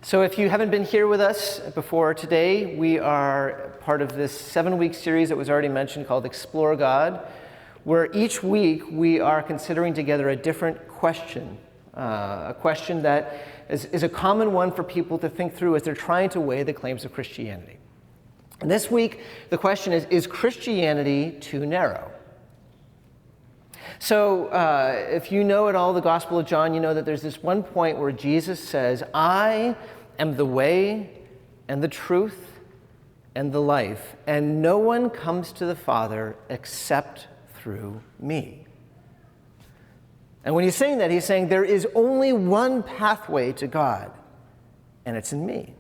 So if you haven't been here with us before today, we are part of this 7-week series that was already mentioned called Explore God, where each week we are considering together a different question, a question that is a common one for people to think through as they're trying to weigh the claims of Christianity. And this week, the question is Christianity too narrow? So if you know at all the Gospel of John, you know that there's this one point where Jesus says, I am the way and the truth and the life, and no one comes to the Father except through me. And when he's saying that, he's saying there is only one pathway to God, and it's in me.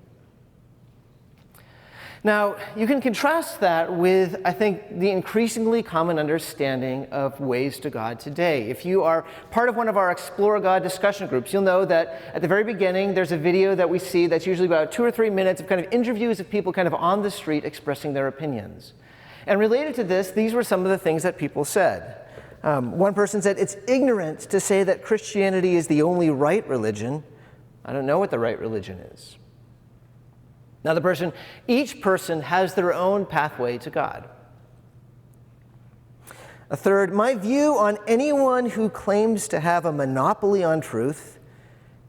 Now, you can contrast that with, I think, the increasingly common understanding of ways to God today. If you are part of one of our Explore God discussion groups, you'll know that at the very beginning, there's a video that we see that's usually about 2 or 3 minutes of kind of interviews of people kind of on the street expressing their opinions. And related to this, these were some of the things that people said. One person said, it's ignorant to say that Christianity is the only right religion. I don't know what the right religion is. Now each person has their own pathway to God. A third, my view on anyone who claims to have a monopoly on truth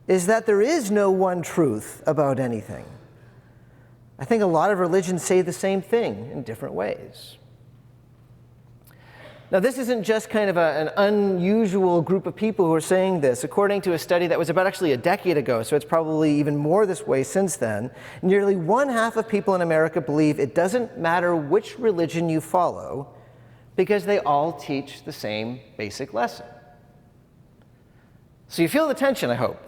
is that there is no one truth about anything. I think a lot of religions say the same thing in different ways. Now, this isn't just kind of an unusual group of people who are saying this. According to a study that was about actually a decade ago, so it's probably even more this way since then, nearly 1/2 of people in America believe it doesn't matter which religion you follow because they all teach the same basic lesson. So you feel the tension, I hope.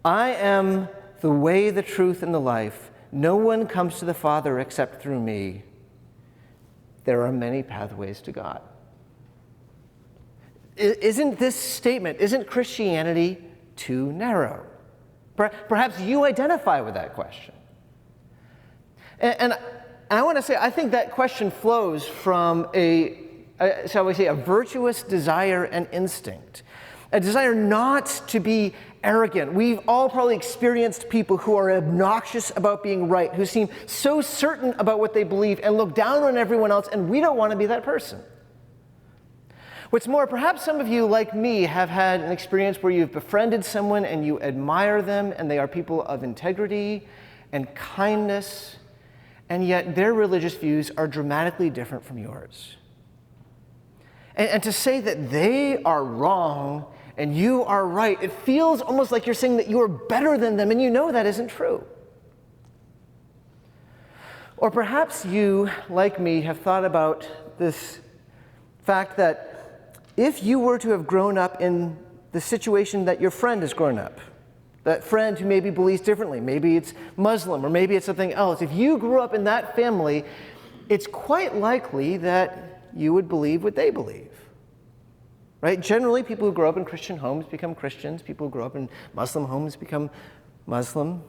I am the way, the truth, and the life. No one comes to the Father except through me. There are many pathways to God. Isn't this statement, isn't Christianity too narrow? Perhaps you identify with that question. And I want to say, I think that question flows from shall we say, a virtuous desire and instinct. A desire not to be arrogant. We've all probably experienced people who are obnoxious about being right, who seem so certain about what they believe and look down on everyone else, and we don't want to be that person. What's more, perhaps some of you, like me, have had an experience where you've befriended someone and you admire them, and they are people of integrity and kindness, and yet their religious views are dramatically different from yours. And to say that they are wrong and you are right, it feels almost like you're saying that you are better than them, and you know that isn't true. Or perhaps you, like me, have thought about this fact that if you were to have grown up in the situation that your friend has grown up, that friend who maybe believes differently, maybe it's Muslim or maybe it's something else, if you grew up in that family, it's quite likely that you would believe what they believe. Right? Generally, people who grow up in Christian homes become Christians. People who grow up in Muslim homes become Muslim.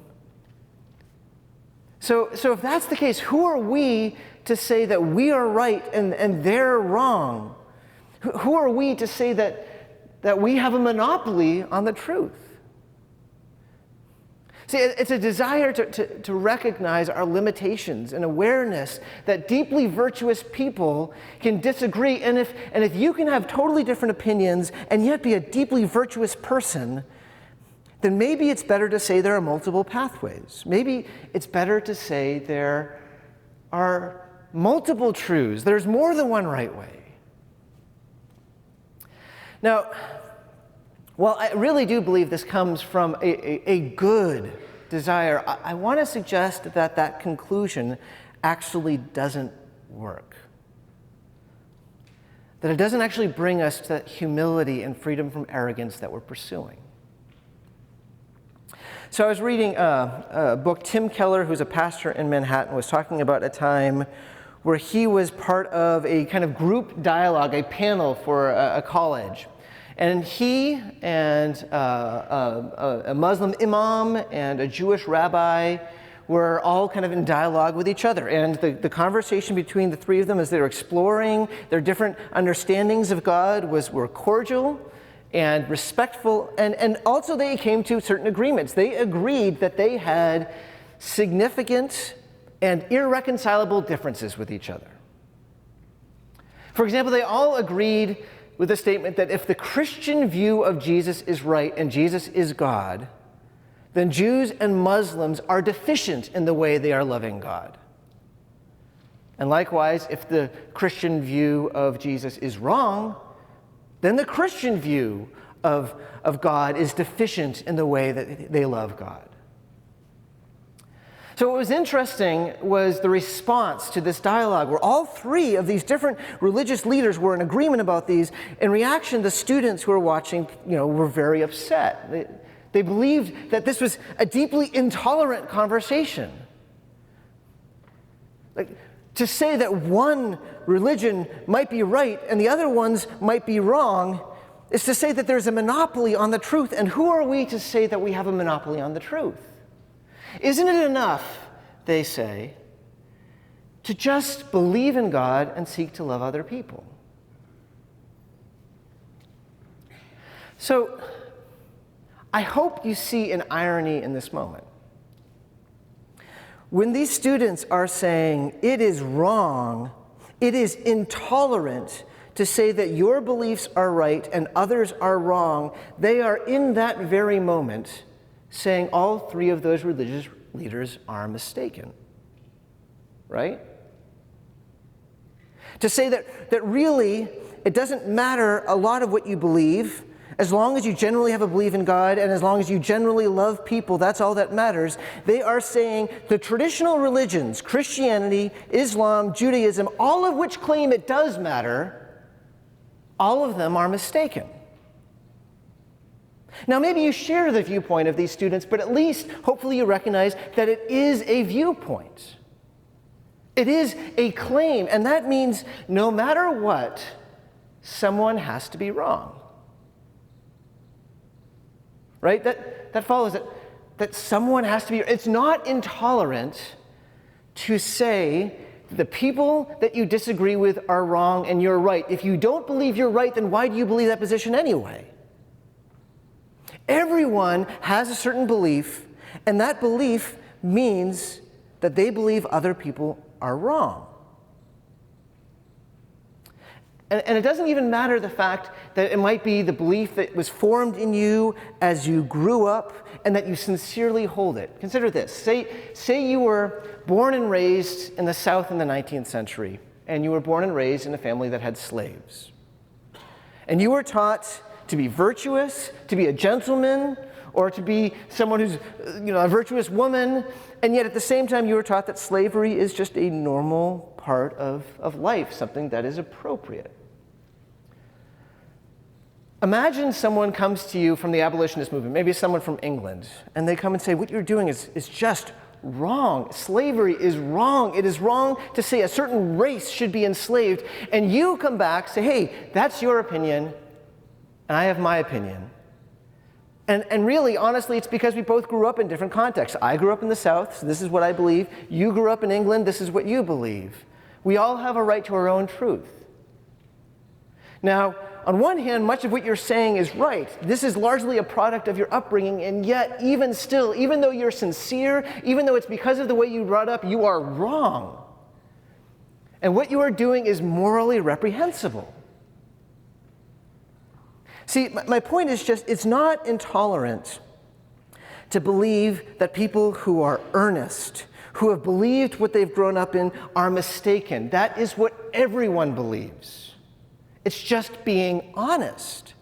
So if that's the case, who are we to say that we are right and they're wrong? Who are we to say that we have a monopoly on the truth? See, it's a desire to recognize our limitations and awareness that deeply virtuous people can disagree. And if you can have totally different opinions and yet be a deeply virtuous person, then maybe it's better to say there are multiple pathways. Maybe it's better to say there are multiple truths. There's more than one right way. Now, while I really do believe this comes from a good desire, I want to suggest that conclusion actually doesn't work. That it doesn't actually bring us to that humility and freedom from arrogance that we're pursuing. So I was reading a book. Tim Keller, who's a pastor in Manhattan, was talking about a time where he was part of a kind of group dialogue, a panel for a college. And he and a Muslim imam and a Jewish rabbi were all kind of in dialogue with each other. And the conversation between the three of them as they were exploring their different understandings of God were cordial and respectful, and also they came to certain agreements. They agreed that they had significant and irreconcilable differences with each other. For example, they all agreed with the statement that if the Christian view of Jesus is right and Jesus is God, then Jews and Muslims are deficient in the way they are loving God. And likewise, if the Christian view of Jesus is wrong, then the Christian view of God is deficient in the way that they love God. So what was interesting was the response to this dialogue, where all three of these different religious leaders were in agreement about these. In reaction, the students who were watching, were very upset. They believed that this was a deeply intolerant conversation. Like, to say that one religion might be right and the other ones might be wrong is to say that there's a monopoly on the truth. And who are we to say that we have a monopoly on the truth? Isn't it enough, they say, to just believe in God and seek to love other people? So, I hope you see an irony in this moment. When these students are saying it is wrong, it is intolerant to say that your beliefs are right and others are wrong, they are in that very moment saying all three of those religious leaders are mistaken, right? To say that really it doesn't matter a lot of what you believe, as long as you generally have a belief in God and as long as you generally love people, that's all that matters. They are saying the traditional religions, Christianity, Islam, Judaism, all of which claim it does matter, all of them are mistaken. Now, maybe you share the viewpoint of these students, but at least, hopefully, you recognize that it is a viewpoint. It is a claim, and that means no matter what, someone has to be wrong. Right? That follows that someone has to be. It's not intolerant to say the people that you disagree with are wrong and you're right. If you don't believe you're right, then why do you believe that position anyway? Everyone has a certain belief, and that belief means that they believe other people are wrong. And it doesn't even matter the fact that it might be the belief that was formed in you as you grew up and that you sincerely hold it. Consider this. Say you were born and raised in the South in the 19th century, and you were born and raised in a family that had slaves. And you were taught to be virtuous, to be a gentleman, or to be someone who's, a virtuous woman, and yet at the same time you were taught that slavery is just a normal part of life, something that is appropriate. Imagine someone comes to you from the abolitionist movement, maybe someone from England, and they come and say, what you're doing is just wrong. Slavery is wrong. It is wrong to say a certain race should be enslaved, and you come back, say, hey, that's your opinion, and I have my opinion. And really, honestly, it's because we both grew up in different contexts. I grew up in the South, so this is what I believe. You grew up in England, this is what you believe. We all have a right to our own truth. Now, on one hand, much of what you're saying is right. This is largely a product of your upbringing, and yet, even still, even though you're sincere, even though it's because of the way you brought up, you are wrong. And what you are doing is morally reprehensible. See, my point is just, it's not intolerant to believe that people who are earnest, who have believed what they've grown up in, are mistaken. That is what everyone believes. It's just being honest.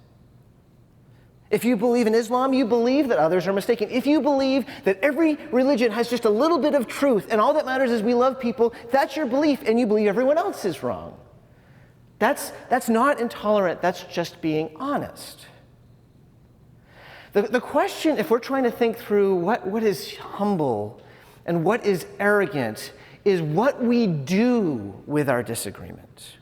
If you believe in Islam, you believe that others are mistaken. If you believe that every religion has just a little bit of truth and all that matters is we love people, that's your belief, and you believe everyone else is wrong. That's not intolerant, that's just being honest. The question, if we're trying to think through what is humble and what is arrogant, is what we do with our disagreement.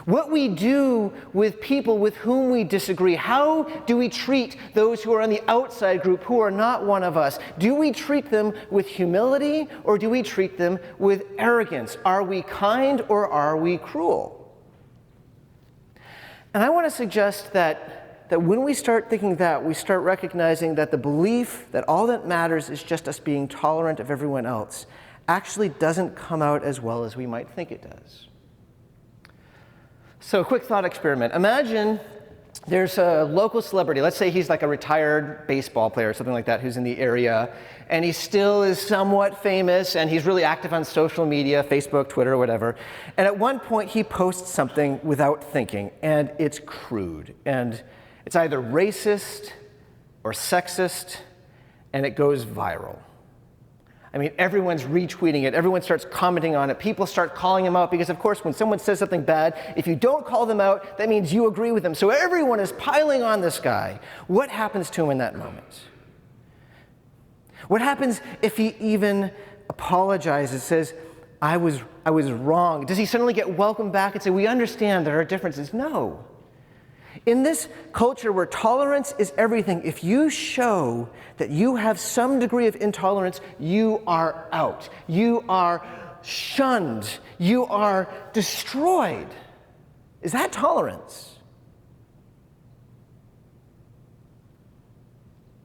What we do with people with whom we disagree. How do we treat those who are on the outside group, who are not one of us? Do we treat them with humility, or do we treat them with arrogance? Are we kind, or are we cruel? And I want to suggest that when we start thinking that, we start recognizing that the belief that all that matters is just us being tolerant of everyone else actually doesn't come out as well as we might think it does. So a quick thought experiment. Imagine there's a local celebrity, let's say he's like a retired baseball player or something like that who's in the area, and he still is somewhat famous, and he's really active on social media, Facebook, Twitter, whatever. And at one point he posts something without thinking, and it's crude, and it's either racist or sexist, and it goes viral. I mean, everyone's retweeting it, everyone starts commenting on it, people start calling him out, because of course when someone says something bad, if you don't call them out, that means you agree with them. So everyone is piling on this guy. What happens to him in that moment? What happens if he even apologizes, says, I was wrong? Does he suddenly get welcomed back and say, we understand there are differences? No. In this culture where tolerance is everything, if you show that you have some degree of intolerance, you are out. You are shunned. You are destroyed. Is that tolerance?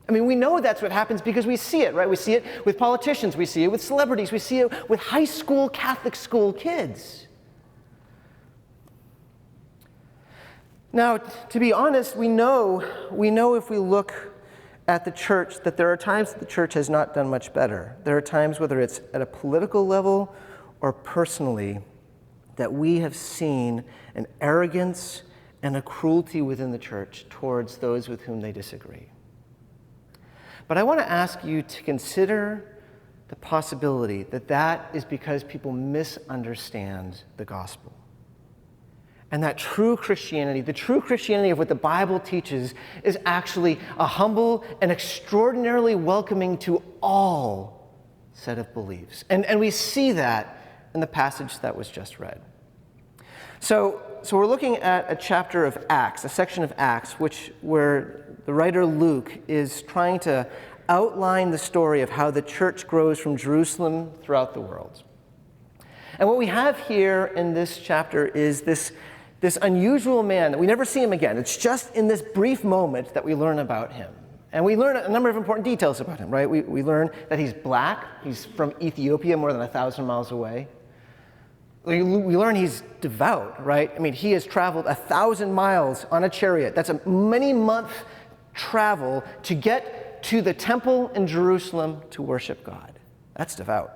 I mean, we know that's what happens because we see it, right? We see it with politicians. We see it with celebrities. We see it with high school, Catholic school kids. Now, to be honest, we know if we look at the church that there are times that the church has not done much better. There are times, whether it's at a political level or personally, that we have seen an arrogance and a cruelty within the church towards those with whom they disagree. But I want to ask you to consider the possibility that that is because people misunderstand the gospel. And that true Christianity, the true Christianity of what the Bible teaches, is actually a humble and extraordinarily welcoming to all set of beliefs. And we see that in the passage that was just read. So we're looking at a chapter of Acts, a section of Acts, where the writer Luke is trying to outline the story of how the church grows from Jerusalem throughout the world. And what we have here in this chapter is this unusual man that we never see him again. It's just in this brief moment that we learn about him. And we learn a number of important details about him, right? We learn that he's black. He's from Ethiopia, more than 1,000 miles away. We learn he's devout, right? I mean, he has traveled 1,000 miles on a chariot. That's a many-month travel to get to the temple in Jerusalem to worship God. That's devout.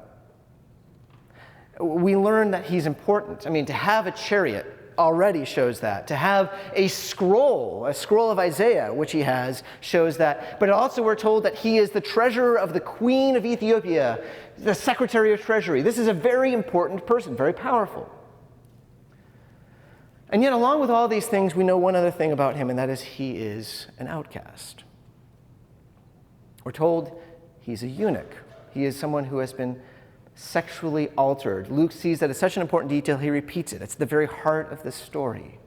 We learn that he's important. I mean, to have a chariot already shows that. To have a scroll of Isaiah, which he has, shows that. But also we're told that he is the treasurer of the Queen of Ethiopia, the Secretary of Treasury. This is a very important person, very powerful. And yet, along with all these things, we know one other thing about him, and that is he is an outcast. We're told he's a eunuch. He is someone who has been sexually altered. Luke sees that as such an important detail, he repeats it. It's the very heart of this story.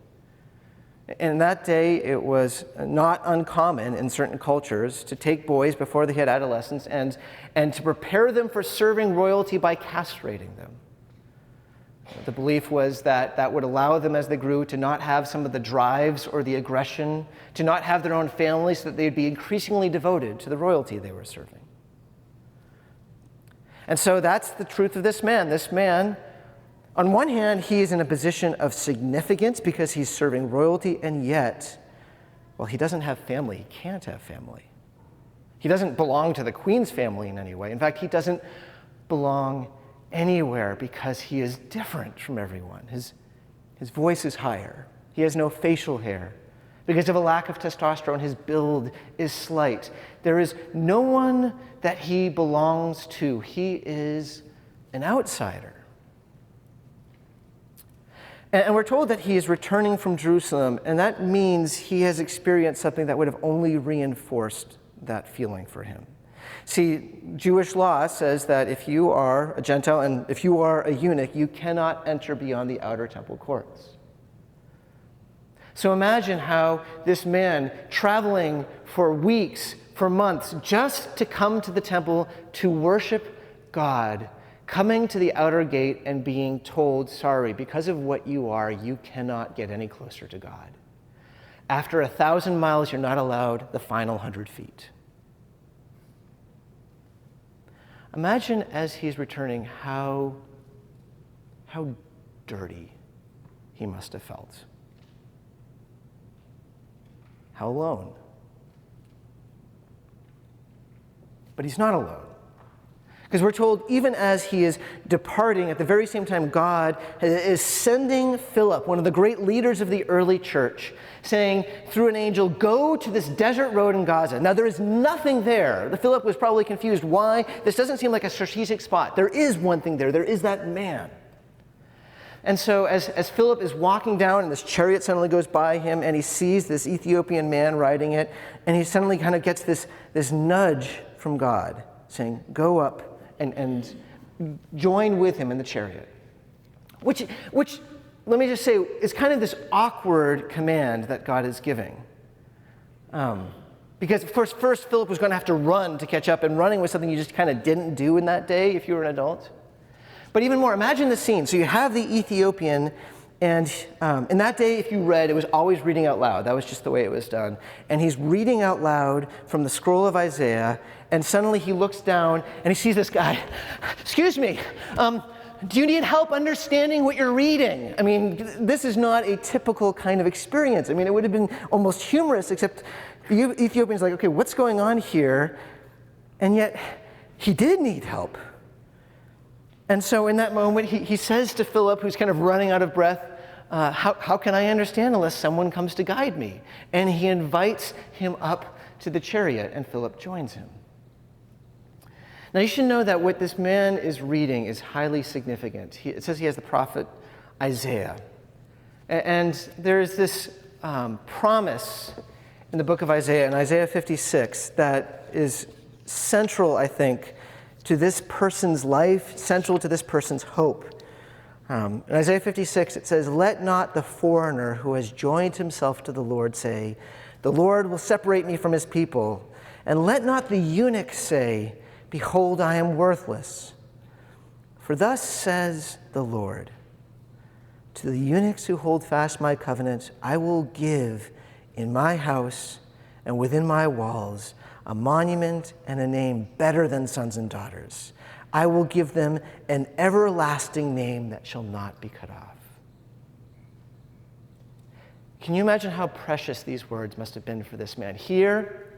And in that day, it was not uncommon in certain cultures to take boys before they had adolescence and to prepare them for serving royalty by castrating them. The belief was that that would allow them as they grew to not have some of the drives or the aggression, to not have their own families, so that they'd be increasingly devoted to the royalty they were serving. And so that's the truth of this man. This man, on one hand, he is in a position of significance because he's serving royalty, and yet, well, he doesn't have family. He can't have family. He doesn't belong to the queen's family in any way. In fact, he doesn't belong anywhere because he is different from everyone. His voice is higher. He has no facial hair. Because of a lack of testosterone, his build is slight. There is no one that he belongs to. He is an outsider. And we're told that he is returning from Jerusalem, and that means he has experienced something that would have only reinforced that feeling for him. See, Jewish law says that if you are a Gentile and if you are a eunuch, you cannot enter beyond the outer temple courts. So imagine how this man, traveling for weeks, for months, just to come to the temple to worship God, coming to the outer gate and being told, sorry, because of what you are, you cannot get any closer to God. After 1,000 miles, you're not allowed the final 100 feet. Imagine as he's returning how dirty he must have felt. How alone. But he's not alone. Because we're told even as he is departing, at the very same time, God is sending Philip, one of the great leaders of the early church, saying through an angel, go to this desert road in Gaza. Now there is nothing there. Philip was probably confused. Why? This doesn't seem like a strategic spot. There is one thing there. There is that man. And so as Philip is walking down and this chariot suddenly goes by him and he sees this Ethiopian man riding it, and he suddenly kind of gets this nudge from God saying, go up and join with him in the chariot. Which, let me just say, is kind of this awkward command that God is giving. Because, of course, first Philip was going to have to run to catch up, and running was something you just kind of didn't do in that day if you were an adult. But even more, imagine the scene. So you have the Ethiopian, and in that day, if you read, it was always reading out loud. That was just the way it was done. And he's reading out loud from the scroll of Isaiah, and suddenly he looks down and he sees this guy. Excuse me, do you need help understanding what you're reading? I mean, this is not a typical kind of experience. I mean, it would have been almost humorous, except the Ethiopian's like, okay, what's going on here? And yet, he did need help. And so in that moment, he says to Philip, who's kind of running out of breath, how can I understand unless someone comes to guide me? And he invites him up to the chariot, and Philip joins him. Now you should know that what this man is reading is highly significant. It says he has the prophet Isaiah. And there's this promise in the book of Isaiah, in Isaiah 56, that is central, I think, to this person's life, central to this person's hope. In Isaiah 56, it says, let not the foreigner who has joined himself to the Lord say, the Lord will separate me from his people. And let not the eunuch say, behold, I am worthless. For thus says the Lord, to the eunuchs who hold fast my covenant, I will give in my house and within my walls a monument and a name better than sons and daughters. I will give them an everlasting name that shall not be cut off. Can you imagine how precious these words must have been for this man? Here,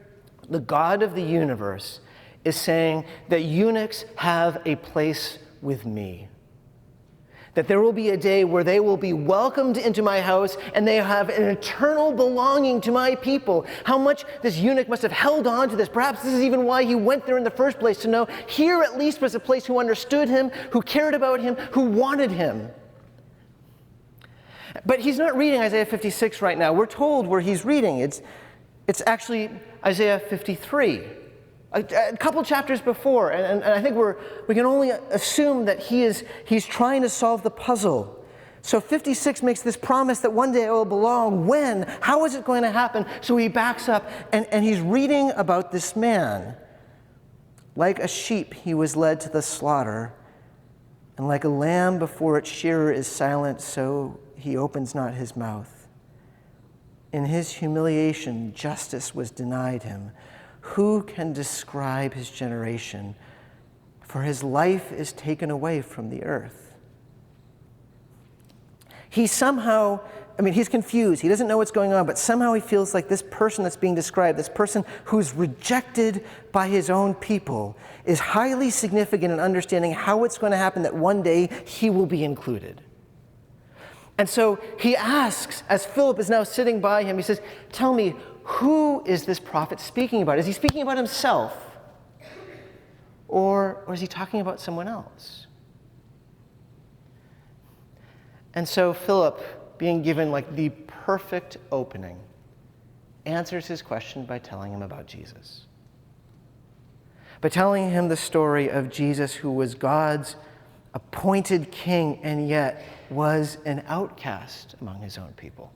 the God of the universe is saying that eunuchs have a place with me. That there will be a day where they will be welcomed into my house and they have an eternal belonging to my people. How much this eunuch must have held on to this. Perhaps this is even why he went there in the first place, to know here at least was a place who understood him, who cared about him, who wanted him. But he's not reading Isaiah 56 right now. We're told where he's reading. It's actually Isaiah 53. A couple chapters before, and I think we can only assume that he's trying to solve the puzzle. So 56 makes this promise that one day it will belong. When? How is it going to happen? So he backs up, and he's reading about this man. Like a sheep he was led to the slaughter, and like a lamb before its shearer is silent, so he opens not his mouth. In his humiliation, justice was denied him. Who can describe his generation? For his life is taken away from the earth. He's confused. He doesn't know what's going on, but somehow he feels like this person that's being described, this person who's rejected by his own people, is highly significant in understanding how it's going to happen that one day he will be included. And so he asks, as Philip is now sitting by him, he says, tell me, who is this prophet speaking about? Is he speaking about himself? Or is he talking about someone else? And so Philip, being given like the perfect opening, answers his question by telling him about Jesus. By telling him the story of Jesus, who was God's appointed king and yet was an outcast among his own people.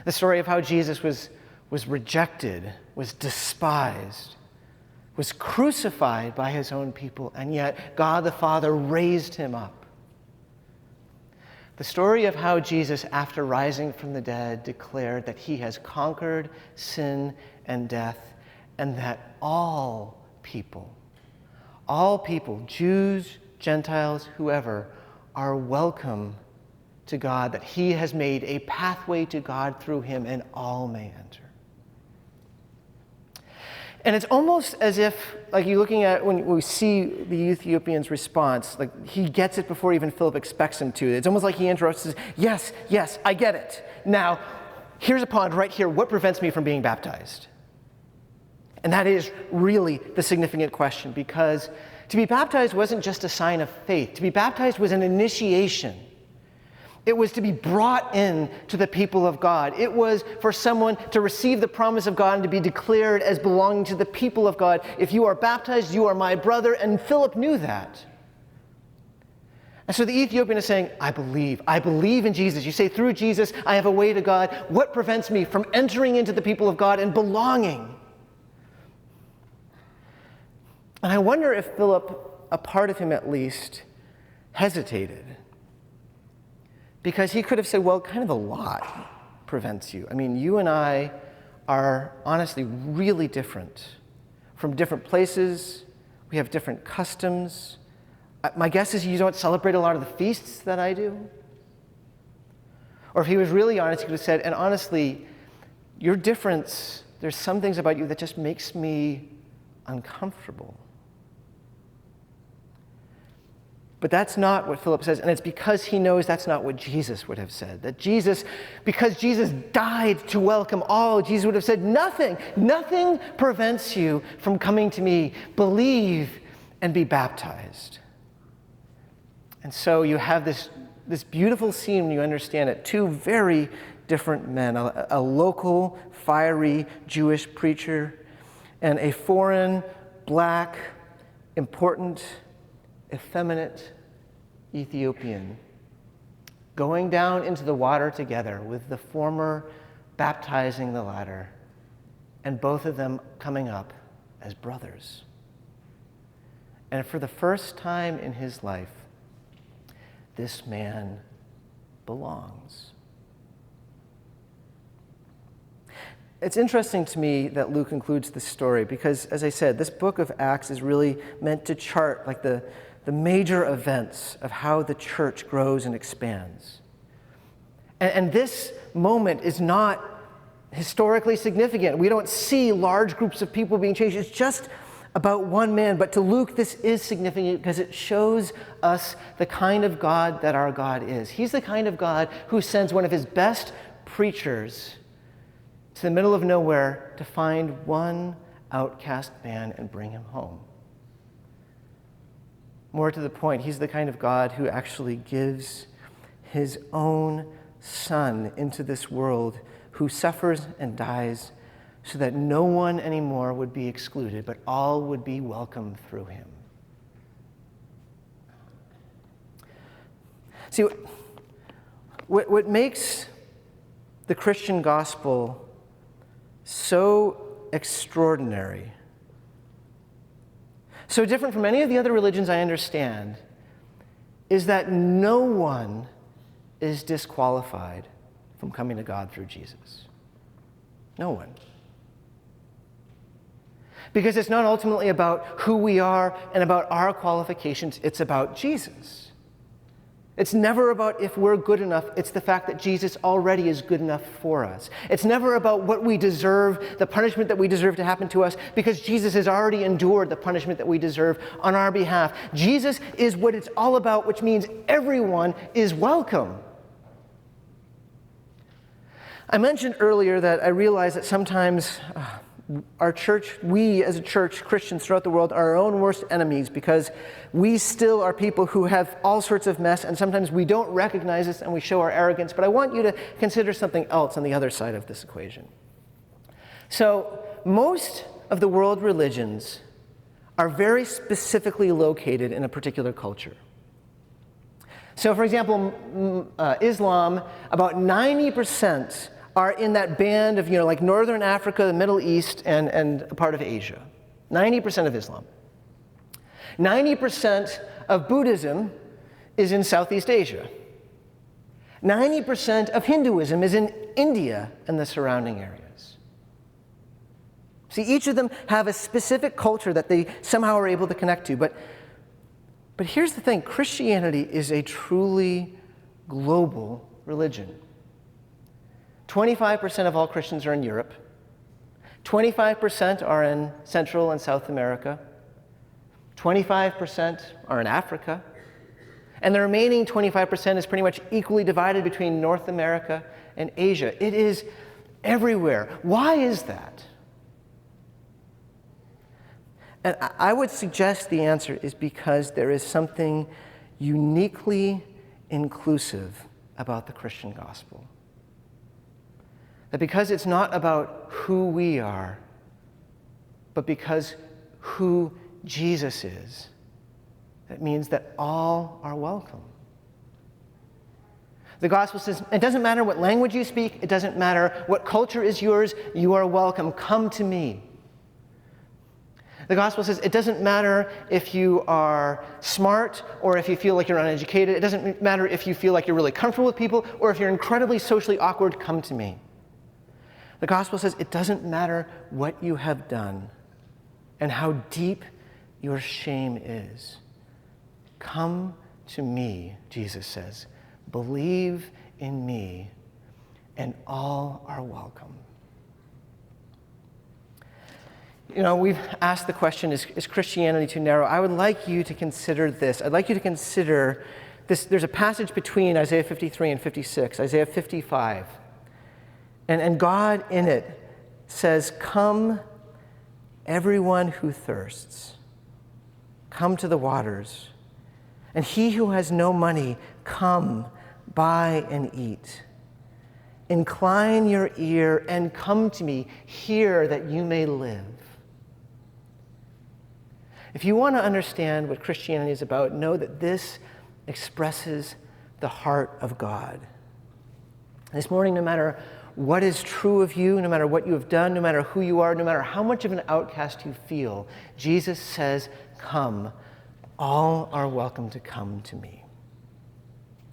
The story of how Jesus was rejected, was despised, was crucified by his own people, and yet God the Father raised him up. The story of how Jesus, after rising from the dead, declared that he has conquered sin and death, and that all people, Jews, Gentiles, whoever, are welcome to God, that he has made a pathway to God through him, and all may enter. And it's almost as if, like you're looking at when we see the Ethiopian's response, like he gets it before even Philip expects him to. It's almost like he interrupts and says, yes, I get it. Now, here's a pond right here. What prevents me from being baptized? And that is really the significant question, because to be baptized wasn't just a sign of faith. To be baptized was an initiation. It was to be brought in to the people of God. It was for someone to receive the promise of God and to be declared as belonging to the people of God. If you are baptized, you are my brother, and Philip knew that. And so the Ethiopian is saying, I believe in Jesus. You say, through Jesus, I have a way to God. What prevents me from entering into the people of God and belonging? And I wonder if Philip, a part of him at least, hesitated. Because he could have said, well, kind of a lot prevents you. I mean, you and I are honestly really different. From different places, we have different customs. My guess is you don't celebrate a lot of the feasts that I do. Or if he was really honest, he could have said, and honestly, your difference, there's some things about you that just makes me uncomfortable. But that's not what Philip says, and it's because he knows that's not what Jesus would have said. That Jesus, because Jesus died to welcome all, Jesus would have said, nothing prevents you from coming to me. Believe and be baptized. And so you have this beautiful scene when you understand it. Two very different men, a local, fiery Jewish preacher, and a foreign, black, important, effeminate Ethiopian, going down into the water together, with the former baptizing the latter, and both of them coming up as brothers. And for the first time in his life, this man belongs. It's interesting to me that Luke includes this story because, as I said, this book of Acts is really meant to chart like the major events of how the church grows and expands. And this moment is not historically significant. We don't see large groups of people being changed. It's just about one man. But to Luke, this is significant because it shows us the kind of God that our God is. He's the kind of God who sends one of his best preachers to the middle of nowhere to find one outcast man and bring him home. More to the point, he's the kind of God who actually gives his own Son into this world, who suffers and dies so that no one anymore would be excluded, but all would be welcome through him. See, what makes the Christian gospel so extraordinary, so different from any of the other religions I understand, is that no one is disqualified from coming to God through Jesus. No one. Because it's not ultimately about who we are and about our qualifications, it's about Jesus. It's never about if we're good enough, it's the fact that Jesus already is good enough for us. It's never about what we deserve, the punishment that we deserve to happen to us, because Jesus has already endured the punishment that we deserve on our behalf. Jesus is what it's all about, which means everyone is welcome. I mentioned earlier that I realize that sometimes our church, we as a church, Christians throughout the world, are our own worst enemies because we still are people who have all sorts of mess, and sometimes we don't recognize this and we show our arrogance. But I want you to consider something else on the other side of this equation. So most of the world religions are very specifically located in a particular culture. So for example, Islam, about 90% are in that band of, like Northern Africa, the Middle East, and a part of Asia. 90% of Islam. 90% of Buddhism is in Southeast Asia. 90% of Hinduism is in India and the surrounding areas. See, each of them have a specific culture that they somehow are able to connect to. But here's the thing, Christianity is a truly global religion. 25% of all Christians are in Europe. 25% are in Central and South America. 25% are in Africa. And the remaining 25% is pretty much equally divided between North America and Asia. It is everywhere. Why is that? And I would suggest the answer is because there is something uniquely inclusive about the Christian gospel. That because it's not about who we are, but because who Jesus is, that means that all are welcome. The gospel says, it doesn't matter what language you speak, it doesn't matter what culture is yours, you are welcome. Come to me. The gospel says it doesn't matter if you are smart or if you feel like you're uneducated. It doesn't matter if you feel like you're really comfortable with people or if you're incredibly socially awkward. Come to me. The gospel says it doesn't matter what you have done and how deep your shame is. Come to me, Jesus says. Believe in me, and all are welcome. You know, we've asked the question, is Christianity too narrow? I would like you to consider this. I'd like you to consider this. There's a passage between Isaiah 53 and 56, Isaiah 55. And God in it says, come, everyone who thirsts, come to the waters. And he who has no money, come, buy and eat. Incline your ear and come to me, hear that you may live. If you want to understand what Christianity is about, know that this expresses the heart of God. This morning, no matter what is true of you, no matter what you have done, no matter who you are, no matter how much of an outcast you feel, Jesus says, come. All are welcome to come to me.